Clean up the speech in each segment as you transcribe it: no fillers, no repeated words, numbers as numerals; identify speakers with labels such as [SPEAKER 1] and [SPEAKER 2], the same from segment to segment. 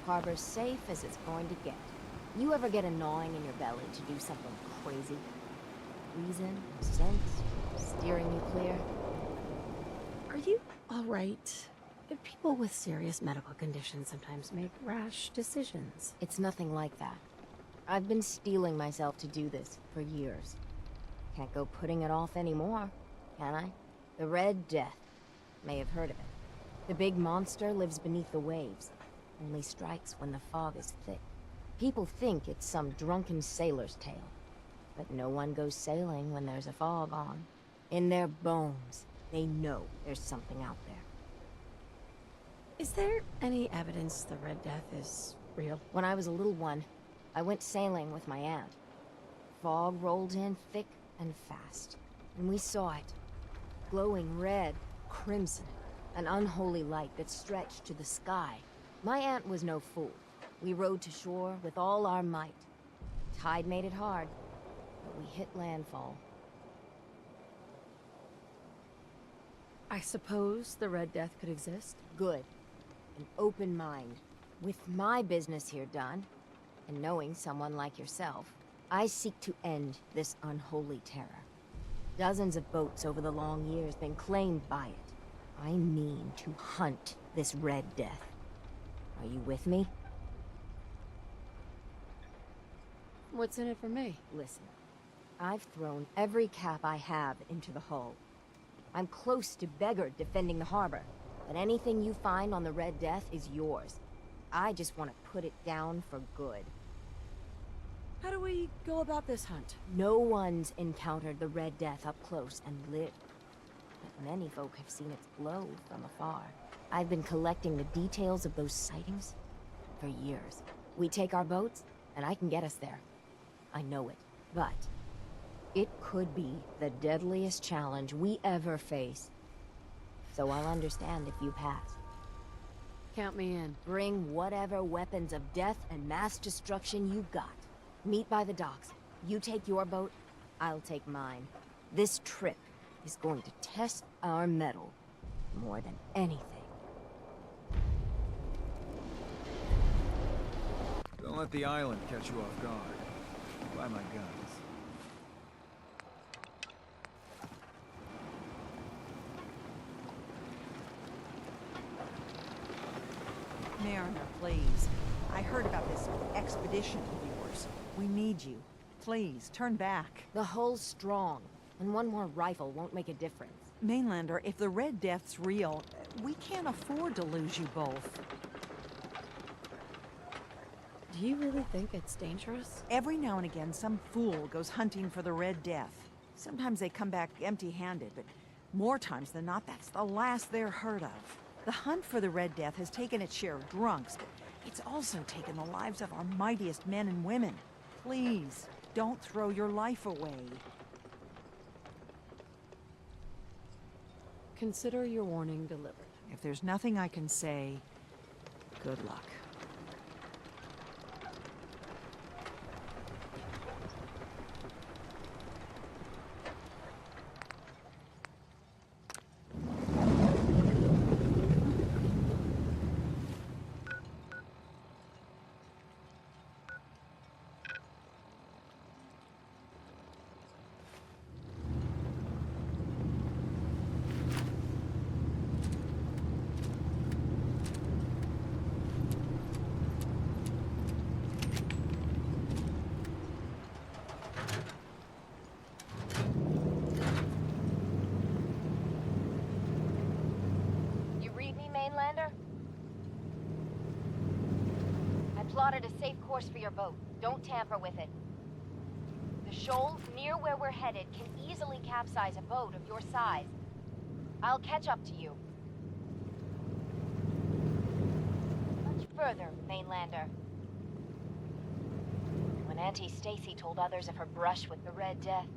[SPEAKER 1] harbor's safe as it's going to get. You ever get a gnawing in your belly to do something crazy? Reason, sense, steering you clear?
[SPEAKER 2] Are you all right? People with serious medical conditions sometimes make rash decisions.
[SPEAKER 1] It's nothing like that. I've been steeling myself to do this for years. Can't go putting it off anymore, can I? The Red Death. May have heard of it. The big monster lives beneath the waves. Only strikes when the fog is thick. People think it's some drunken sailor's tale. But no one goes sailing when there's a fog on. In their bones, they know there's something out there.
[SPEAKER 2] Is there any evidence the Red Death is real?
[SPEAKER 1] When I was a little one, I went sailing with my aunt. Fog rolled in thick and fast, and we saw it. Glowing red, crimson, an unholy light that stretched to the sky. My aunt was no fool. We rowed to shore with all our might. Tide made it hard, but we hit landfall.
[SPEAKER 2] I suppose the Red Death could exist?
[SPEAKER 1] Good. An open mind. With my business here done, and knowing someone like yourself, I seek to end this unholy terror. Dozens of boats over the long years been claimed by it. I mean to hunt this Red Death. Are you with me?
[SPEAKER 2] What's in it for me?
[SPEAKER 1] Listen, I've thrown every cap I have into the hull. I'm close to beggar defending the harbor, but anything you find on the Red Death is yours. I just want to put it down for good.
[SPEAKER 2] How do we go about this hunt?
[SPEAKER 1] No one's encountered the Red Death up close and lived. But many folk have seen its glow from afar. I've been collecting the details of those sightings for years. We take our boats, and I can get us there. I know it, but it could be the deadliest challenge we ever face. So I'll understand if you pass.
[SPEAKER 2] Count me in.
[SPEAKER 1] Bring whatever weapons of death and mass destruction you've got. Meet by the docks. You take your boat, I'll take mine. This trip is going to test our mettle more than anything.
[SPEAKER 3] Don't let the island catch you off guard. Buy my guns.
[SPEAKER 4] Mariner, please. I heard about this expedition of yours. We need you. Please, turn back.
[SPEAKER 1] The hull's strong, and one more rifle won't make a difference.
[SPEAKER 4] Mainlander, if the Red Death's real, we can't afford to lose you both.
[SPEAKER 2] Do you really think it's dangerous?
[SPEAKER 4] Every now and again, some fool goes hunting for the Red Death. Sometimes they come back empty-handed, but more times than not, that's the last they're heard of. The hunt for the Red Death has taken its share of drunks, but it's also taken the lives of our mightiest men and women. Please, don't throw your life away.
[SPEAKER 2] Consider your warning delivered.
[SPEAKER 4] If there's nothing I can say, good luck.
[SPEAKER 1] Mainlander? I plotted a safe course for your boat. Don't tamper with it. The shoals near where we're headed can easily capsize a boat of your size. I'll catch up to you. Much further, Mainlander. When Auntie Stacy told others of her brush with the Red Death,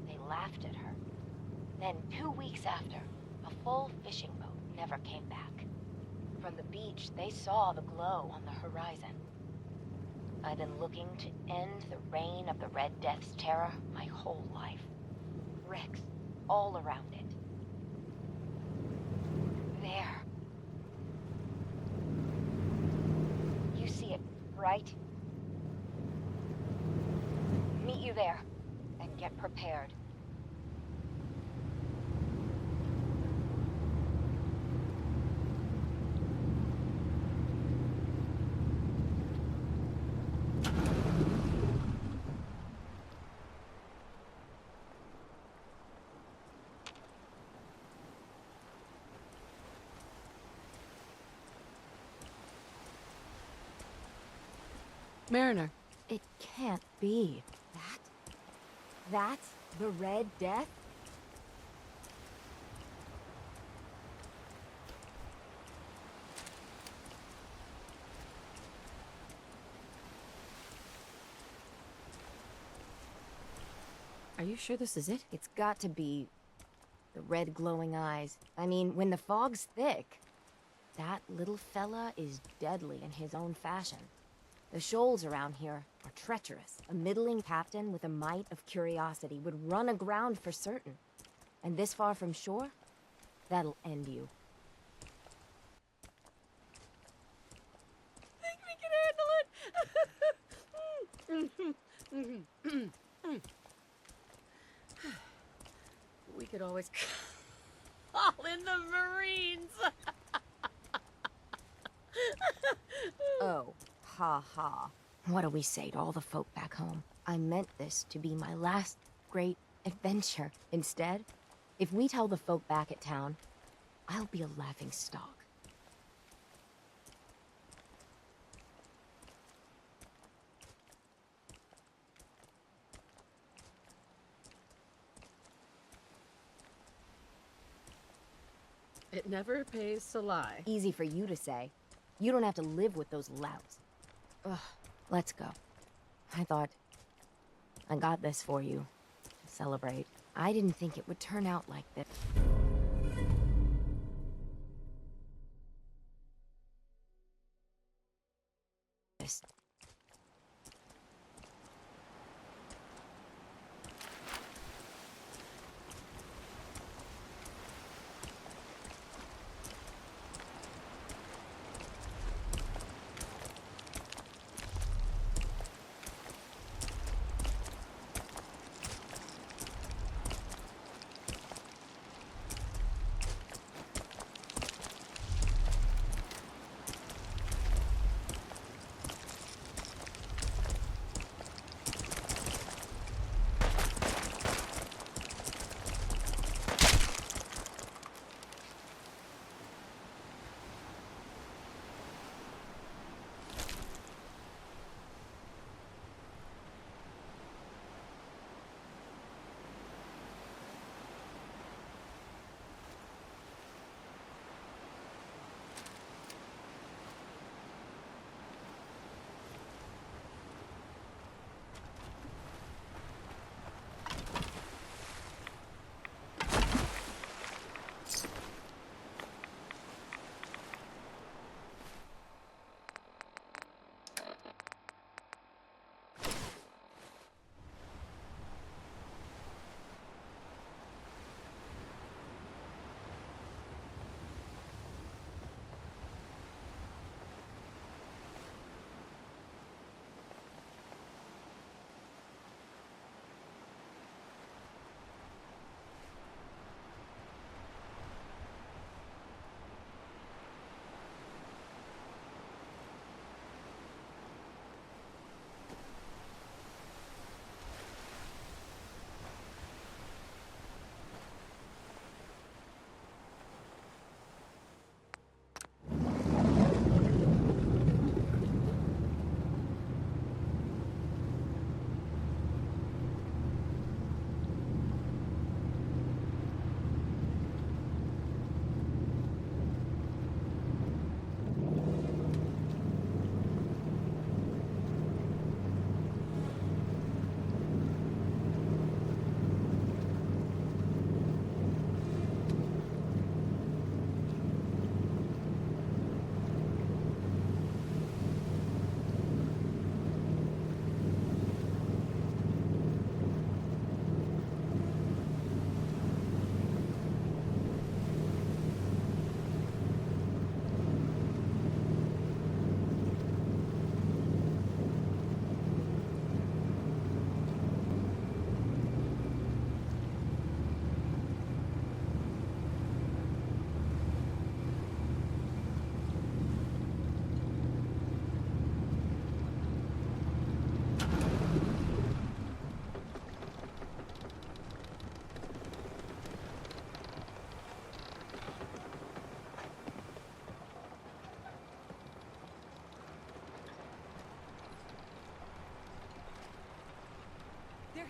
[SPEAKER 1] they laughed at her. Then 2 weeks after, a full fishing boat never came back. From the beach, they saw the glow on the horizon. I've been looking to end the reign of the Red Death's terror my whole life. Wrecks all around it. There. You right? Meet you there, and get prepared.
[SPEAKER 2] Mariner.
[SPEAKER 1] It can't be. That's the Red Death?
[SPEAKER 2] Are you sure this is it?
[SPEAKER 1] It's got to be the red glowing eyes. I mean, when the fog's thick, that little fella is deadly in his own fashion. The shoals around here are treacherous. A middling captain with a mite of curiosity would run aground for certain. And this far from shore, that'll end you.
[SPEAKER 2] I think we can handle it. We could always call in the Marines.
[SPEAKER 1] Oh, ha ha. What do we say to all the folk back home? I meant this to be my last great adventure. Instead, if we tell the folk back at town, I'll be a laughing stock.
[SPEAKER 2] It never pays to lie.
[SPEAKER 1] Easy for you to say. You don't have to live with those louts. Ugh, let's go. I thought I got this for you to celebrate. I didn't think it would turn out like this.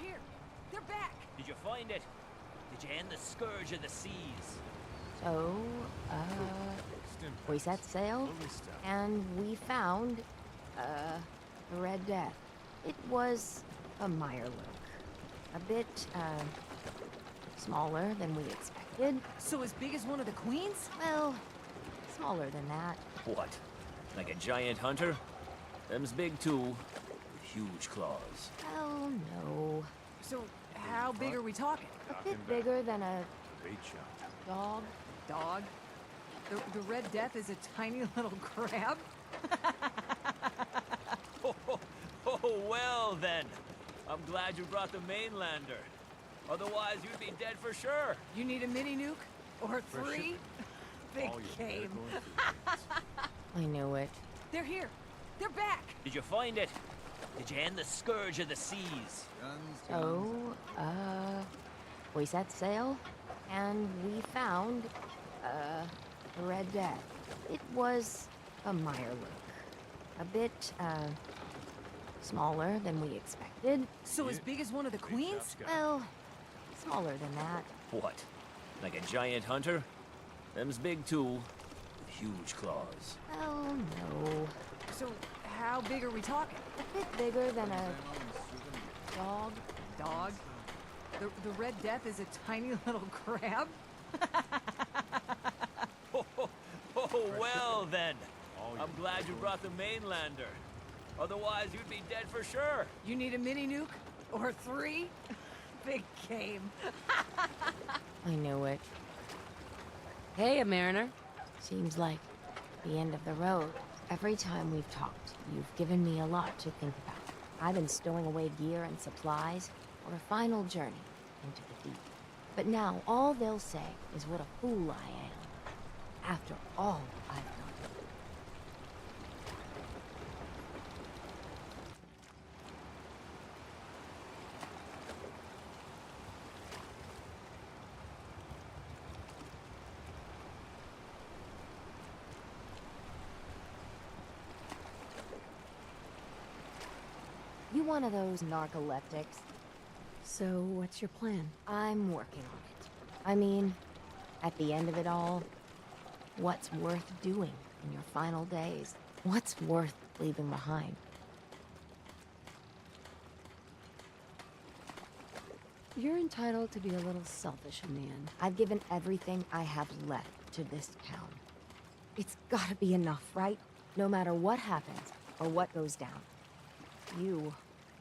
[SPEAKER 4] here. They're back.
[SPEAKER 5] Did you find it? Did you end the scourge of the seas?
[SPEAKER 1] So, we set sail, and we found, the Red Death. It was a Mirelurk. A bit, smaller than we expected.
[SPEAKER 4] So as big as one of the queens?
[SPEAKER 1] Well, smaller than that.
[SPEAKER 5] What? Like a giant hunter? Them's big too, with huge claws.
[SPEAKER 1] Hell no.
[SPEAKER 4] So how big are we talking?
[SPEAKER 1] A bit bigger than a dog.
[SPEAKER 4] Dog? The Red Death is a tiny little crab?
[SPEAKER 5] Oh, well then. I'm glad you brought the mainlander. Otherwise, you'd be dead for sure.
[SPEAKER 4] You need a mini nuke? Or three? Big game.
[SPEAKER 1] I knew it.
[SPEAKER 4] They're here. They're back.
[SPEAKER 5] Did you find it? Did you end the scourge of the seas?
[SPEAKER 1] So, we set sail, and we found, the Red Death. It was a Mirelurk. A bit, smaller than we expected.
[SPEAKER 4] So as big as one of the queens?
[SPEAKER 1] Well, smaller than that.
[SPEAKER 5] What? Like a giant hunter? Them's big too, with huge claws.
[SPEAKER 1] Hell no.
[SPEAKER 4] So how big are we talking?
[SPEAKER 1] A bit bigger than a dog.
[SPEAKER 4] Dog? The Red Death is a tiny little crab?
[SPEAKER 5] Oh, well then. I'm glad you brought the mainlander. Otherwise, you'd be dead for sure.
[SPEAKER 4] You need a mini nuke? Or three? Big game.
[SPEAKER 1] I knew it.
[SPEAKER 2] Hey, a mariner.
[SPEAKER 1] Seems like the end of the road. Every time we've talked, you've given me a lot to think about. I've been stowing away gear and supplies for a final journey into the deep. But now all they'll say is what a fool I am. After all I've done. You one of those narcoleptics?
[SPEAKER 2] So, what's your plan?
[SPEAKER 1] I'm working on it. I mean, at the end of it all, what's worth doing in your final days? What's worth leaving behind?
[SPEAKER 2] You're entitled to be a little selfish, man.
[SPEAKER 1] I've given everything I have left to this town. It's gotta be enough, right? No matter what happens or what goes down. You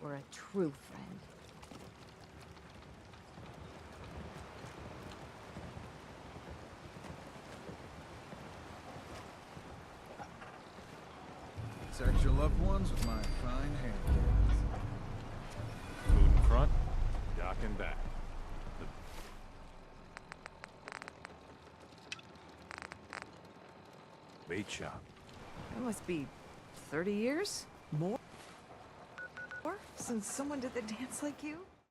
[SPEAKER 1] were a true friend.
[SPEAKER 3] Protect your loved ones with my fine hand cannons.
[SPEAKER 6] Food in front, dock in back. Bait shop.
[SPEAKER 4] That must be 30 years? More? Since someone did the dance like you?